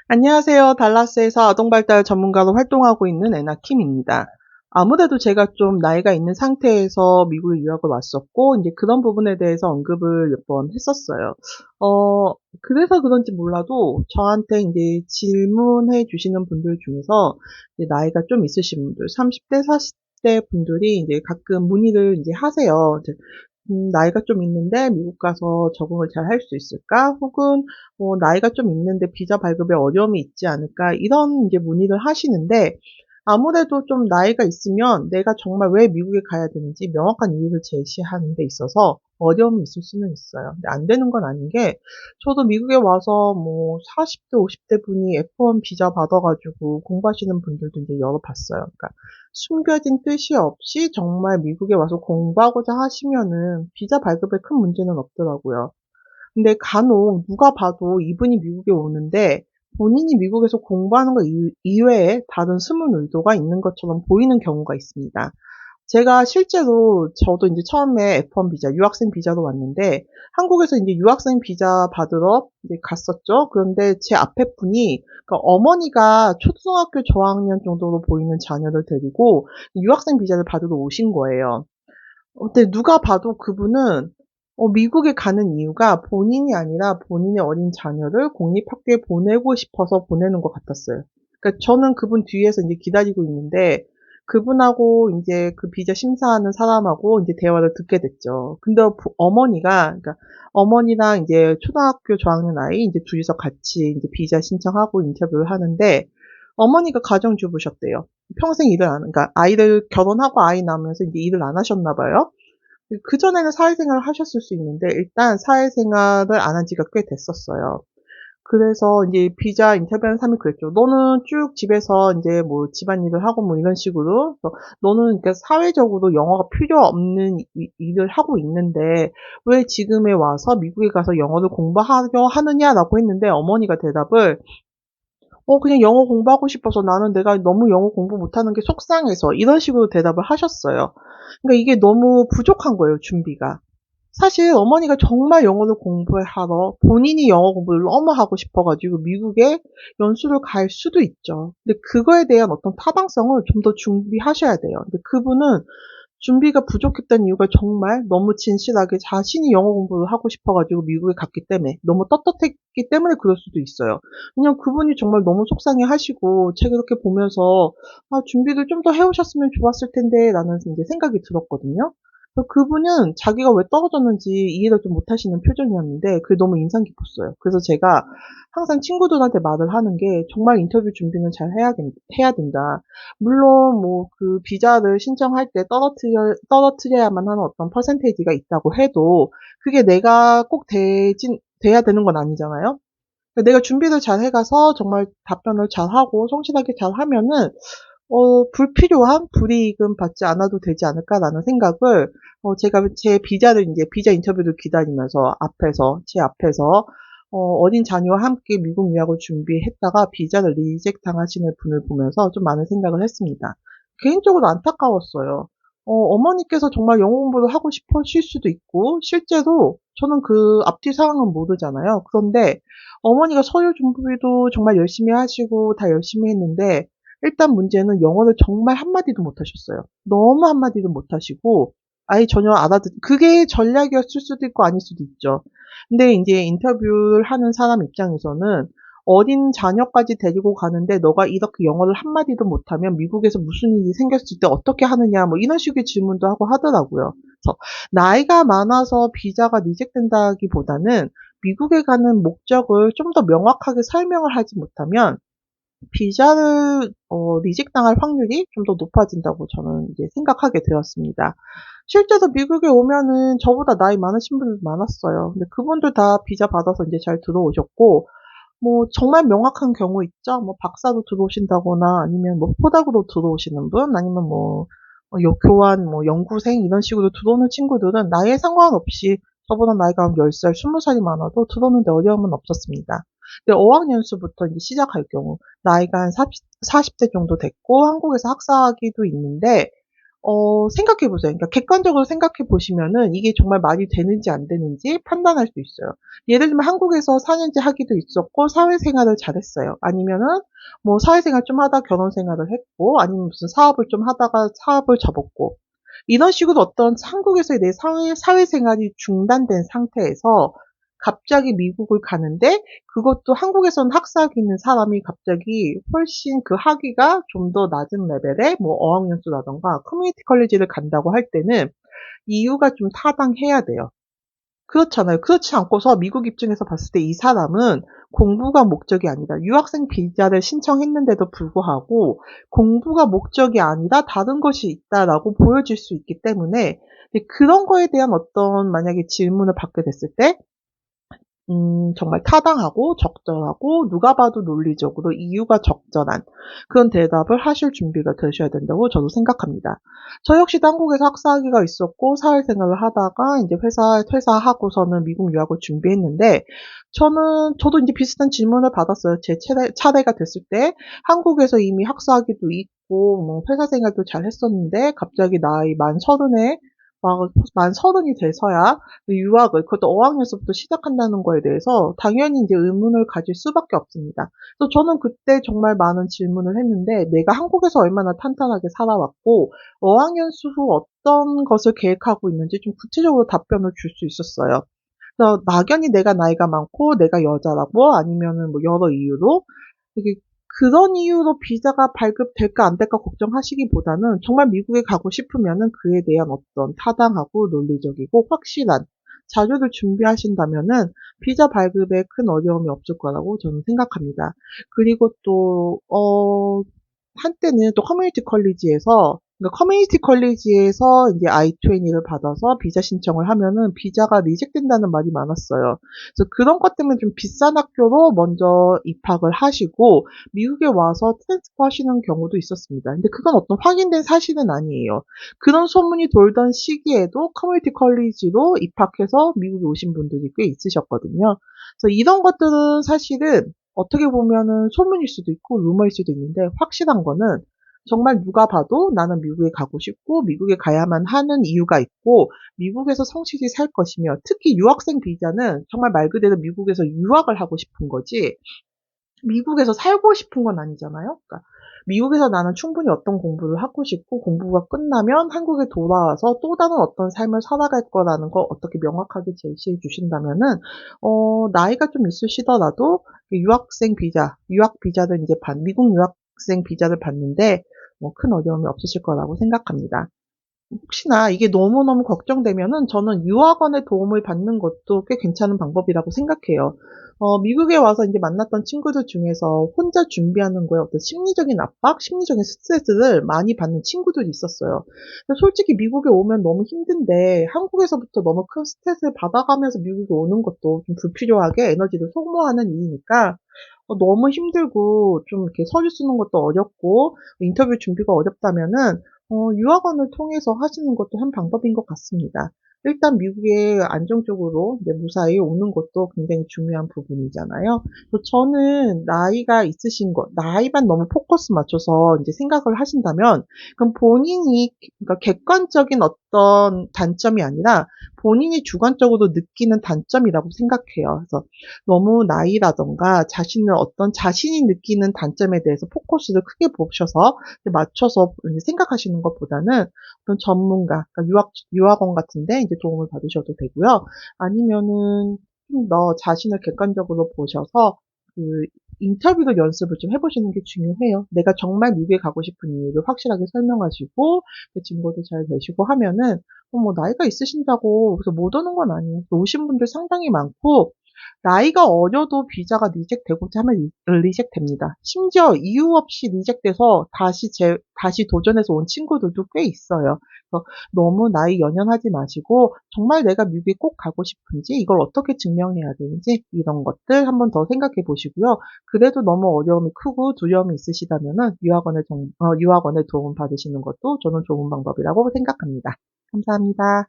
안녕하세요. 달라스에서 아동발달 전문가로 활동하고 있는 애나킴입니다. 아무래도 제가 좀 나이가 있는 상태에서 미국에 유학을 왔었고, 이제 그런 부분에 대해서 언급을 몇 번 했었어요. 그래서 그런지 몰라도 저한테 이제 질문해 주시는 분들 중에서 이제 나이가 좀 있으신 분들, 30대, 40대 분들이 이제 가끔 문의를 이제 하세요. 나이가 좀 있는데 미국 가서 적응을 잘 할 수 있을까? 혹은 나이가 좀 있는데 비자 발급에 어려움이 있지 않을까? 이런 이제 문의를 하시는데 아무래도 좀 나이가 있으면 내가 정말 왜 미국에 가야 되는지 명확한 이유를 제시하는 데 있어서 어려움이 있을 수는 있어요. 근데 안 되는 건 아닌 게 저도 미국에 와서 뭐 40대, 50대 분이 F1 비자 받아가지고 공부하시는 분들도 이제 여러 봤어요. 그러니까 숨겨진 뜻이 없이 정말 미국에 와서 공부하고자 하시면은 비자 발급에 큰 문제는 없더라고요. 근데 간혹 누가 봐도 이분이 미국에 오는데 본인이 미국에서 공부하는 거 이외에 다른 숨은 의도가 있는 것처럼 보이는 경우가 있습니다. 제가 실제로 저도 이제 처음에 F1 비자, 유학생 비자로 왔는데 한국에서 이제 유학생 비자 받으러 이제 갔었죠. 그런데 제 앞에 분이 그러니까 어머니가 초등학교 저학년 정도로 보이는 자녀를 데리고 유학생 비자를 받으러 오신 거예요. 근데 누가 봐도 그분은 미국에 가는 이유가 본인이 아니라 본인의 어린 자녀를 공립학교에 보내고 싶어서 보내는 것 같았어요. 그러니까 저는 그분 뒤에서 이제 기다리고 있는데 그분하고 이제 그 비자 심사하는 사람하고 이제 대화를 듣게 됐죠. 근데 어머니가 그러니까 어머니랑 이제 초등학교 저학년 아이 이제 둘이서 같이 이제 비자 신청하고 인터뷰를 하는데 어머니가 가정주부셨대요. 평생 일을 안, 그러니까 아이를 결혼하고 아이 낳으면서 이제 일을 안 하셨나 봐요. 그전에는 사회생활을 하셨을 수 있는데 일단 사회생활을 안 한 지가 꽤 됐었어요. 그래서 이제 비자 인터뷰하는 사람이 그랬죠. 너는 쭉 집에서 이제 뭐 집안일을 하고 뭐 이런 식으로 너는 그러니까 사회적으로 영어가 필요 없는 일을 하고 있는데 왜 지금에 와서 미국에 가서 영어를 공부하려 하느냐라고 했는데 어머니가 대답을 그냥 영어 공부하고 싶어서 나는 내가 너무 영어 공부 못하는 게 속상해서 이런 식으로 대답을 하셨어요. 그러니까 이게 너무 부족한 거예요, 준비가. 사실 어머니가 정말 영어를 공부하러 본인이 영어 공부를 너무 하고 싶어가지고 미국에 연수를 갈 수도 있죠. 근데 그거에 대한 어떤 타당성을 좀 더 준비하셔야 돼요. 근데 그분은 준비가 부족했던 이유가 정말 너무 진실하게 자신이 영어 공부를 하고 싶어가지고 미국에 갔기 때문에 너무 떳떳했기 때문에 그럴 수도 있어요. 왜냐면 그분이 정말 너무 속상해 하시고 제가 이렇게 보면서 준비를 좀 더 해오셨으면 좋았을 텐데 라는 이제 생각이 들었거든요. 그분은 자기가 왜 떨어졌는지 이해를 좀 못하시는 표정이었는데 그게 너무 인상 깊었어요. 그래서 제가 항상 친구들한테 말을 하는 게 정말 인터뷰 준비는 잘 해야 된다. 물론 뭐 그 비자를 신청할 때 떨어뜨려야만 하는 어떤 퍼센테이지가 있다고 해도 그게 내가 꼭 돼야 되는 건 아니잖아요. 그러니까 내가 준비를 잘 해가서 정말 답변을 잘 하고 성실하게 잘 하면은 불필요한 불이익은 받지 않아도 되지 않을까라는 생각을 제가 제 비자를 이제 비자 인터뷰를 기다리면서 제 앞에서 어린 자녀와 함께 미국 유학을 준비했다가 비자를 리젝 당하시는 분을 보면서 좀 많은 생각을 했습니다. 개인적으로 안타까웠어요. 어머니께서 정말 영어 공부를 하고 싶으실 수도 있고, 실제로 저는 그 앞뒤 상황은 모르잖아요. 그런데 어머니가 서류 준비도 정말 열심히 하시고 다 열심히 했는데, 일단 문제는 영어를 정말 한마디도 못하셨어요. 너무 한마디도 못하시고, 아예 전혀 그게 전략이었을 수도 있고 아닐 수도 있죠. 근데 이제 인터뷰를 하는 사람 입장에서는 어린 자녀까지 데리고 가는데 너가 이렇게 영어를 한마디도 못하면 미국에서 무슨 일이 생겼을 때 어떻게 하느냐 뭐 이런 식의 질문도 하고 하더라고요. 그래서 나이가 많아서 비자가 리젝된다기보다는 미국에 가는 목적을 좀 더 명확하게 설명을 하지 못하면 비자를 리젝당할 확률이 좀 더 높아진다고 저는 이제 생각하게 되었습니다. 실제로 미국에 오면은 저보다 나이 많으신 분들도 많았어요. 근데 그분들 다 비자 받아서 이제 잘 들어오셨고, 뭐 정말 명확한 경우 있죠. 뭐 박사로 들어오신다거나 아니면 뭐 포닥으로 들어오시는 분, 아니면 뭐 교환, 뭐 연구생 이런 식으로 들어오는 친구들은 나이에 상관없이 저보다 나이가 한 10살, 20살이 많아도 들어오는데 어려움은 없었습니다. 근데 어학연수부터 이제 시작할 경우 나이가 한 40대 정도 됐고 한국에서 학사학위도 있는데 생각해 보세요. 그러니까 객관적으로 생각해 보시면은 이게 정말 말이 되는지 안 되는지 판단할 수 있어요. 예를 들면 한국에서 4년제 학위도 있었고 사회생활을 잘했어요. 아니면은 뭐 사회생활 좀 하다 결혼 생활을 했고 아니면 무슨 사업을 좀 하다가 사업을 접었고 이런 식으로 어떤 한국에서의 내 사회생활이 중단된 상태에서 갑자기 미국을 가는데 그것도 한국에서는 학사학위 있는 사람이 갑자기 훨씬 그 학위가 좀 더 낮은 레벨의 뭐 어학연수라던가 커뮤니티 컬리지를 간다고 할 때는 이유가 좀 타당해야 돼요. 그렇잖아요. 그렇지 않고서 미국 입장에서 봤을 때 이 사람은 공부가 목적이 아니다. 유학생 비자를 신청했는데도 불구하고 공부가 목적이 아니라 다른 것이 있다라고 보여질 수 있기 때문에 그런 거에 대한 어떤 만약에 질문을 받게 됐을 때 정말 타당하고 적절하고 누가 봐도 논리적으로 이유가 적절한 그런 대답을 하실 준비가 되셔야 된다고 저도 생각합니다. 저 역시도 한국에서 학사학위가 있었고 사회생활을 하다가 이제 회사 퇴사하고서는 미국 유학을 준비했는데 저도 이제 비슷한 질문을 받았어요. 제 차례가 됐을 때 한국에서 이미 학사학위도 있고 뭐 회사 생활도 잘 했었는데 갑자기 나이 만 서른에 만 서른이 돼서야 유학을 그것도 어학연수부터 시작한다는 거에 대해서 당연히 이제 의문을 가질 수밖에 없습니다. 그래서 저는 그때 정말 많은 질문을 했는데 내가 한국에서 얼마나 탄탄하게 살아왔고 어학연수 후 어떤 것을 계획하고 있는지 좀 구체적으로 답변을 줄 수 있었어요. 그래서 막연히 내가 나이가 많고 내가 여자라고 아니면은 뭐 여러 이유로 되게 그런 이유로 비자가 발급될까 안 될까 걱정하시기보다는 정말 미국에 가고 싶으면은 그에 대한 어떤 타당하고 논리적이고 확실한 자료를 준비하신다면은 비자 발급에 큰 어려움이 없을 거라고 저는 생각합니다. 그리고 또, 한때는 또 커뮤니티 컬리지에서 이제 I-20를 받아서 비자 신청을 하면은 비자가 리젝된다는 말이 많았어요. 그래서 그런 것 때문에 좀 비싼 학교로 먼저 입학을 하시고 미국에 와서 트랜스퍼 하시는 경우도 있었습니다. 근데 그건 어떤 확인된 사실은 아니에요. 그런 소문이 돌던 시기에도 커뮤니티 컬리지로 입학해서 미국에 오신 분들이 꽤 있으셨거든요. 그래서 이런 것들은 사실은 어떻게 보면은 소문일 수도 있고 루머일 수도 있는데 확실한 거는 정말 누가 봐도 나는 미국에 가고 싶고 미국에 가야만 하는 이유가 있고 미국에서 성실히 살 것이며 특히 유학생 비자는 정말 말 그대로 미국에서 유학을 하고 싶은 거지 미국에서 살고 싶은 건 아니잖아요. 그러니까 미국에서 나는 충분히 어떤 공부를 하고 싶고 공부가 끝나면 한국에 돌아와서 또 다른 어떤 삶을 살아갈 거라는 걸 어떻게 명확하게 제시해 주신다면은 나이가 좀 있으시더라도 유학생 비자, 유학 비자를 이제 미국 유학생 비자를 받는데 뭐 큰 어려움이 없으실 거라고 생각합니다. 혹시나 이게 너무너무 걱정되면은 저는 유학원의 도움을 받는 것도 꽤 괜찮은 방법이라고 생각해요. 미국에 와서 이제 만났던 친구들 중에서 혼자 준비하는 거에 어떤 심리적인 압박, 심리적인 스트레스를 많이 받는 친구들이 있었어요. 근데 솔직히 미국에 오면 너무 힘든데 한국에서부터 너무 큰 스트레스를 받아가면서 미국에 오는 것도 좀 불필요하게 에너지를 소모하는 일이니까 너무 힘들고 좀 이렇게 서류 쓰는 것도 어렵고 인터뷰 준비가 어렵다면은 유학원을 통해서 하시는 것도 한 방법인 것 같습니다. 일단 미국에 안정적으로 이제 무사히 오는 것도 굉장히 중요한 부분이잖아요. 그래서 저는 나이가 있으신 것, 나이만 너무 포커스 맞춰서 이제 생각을 하신다면, 그럼 본인이, 그러니까 객관적인 어떤 단점이 아니라 본인이 주관적으로 느끼는 단점이라고 생각해요. 그래서 너무 나이라던가 자신이 느끼는 단점에 대해서 포커스를 크게 보셔서 맞춰서 생각하시는 것보다는 어떤 전문가, 그러니까 유학원 같은데 이제 도움을 받으셔도 되고요. 아니면은 좀 더 자신을 객관적으로 보셔서 그 인터뷰도 연습을 좀 해보시는 게 중요해요. 내가 정말 미국에 가고 싶은 이유를 확실하게 설명하시고 그 증거도 잘 되시고 하면은 뭐 나이가 있으신다고 그래서 못 오는 건 아니에요. 오신 분들 상당히 많고 나이가 어려도 비자가 리젝되고자 하면 리젝됩니다. 심지어 이유 없이 리젝돼서 다시 도전해서 온 친구들도 꽤 있어요. 그래서 너무 나이 연연하지 마시고 정말 내가 미국에 꼭 가고 싶은지 이걸 어떻게 증명해야 되는지 이런 것들 한번 더 생각해 보시고요. 그래도 너무 어려움이 크고 두려움이 있으시다면은 유학원의 도움 받으시는 것도 저는 좋은 방법이라고 생각합니다. 감사합니다.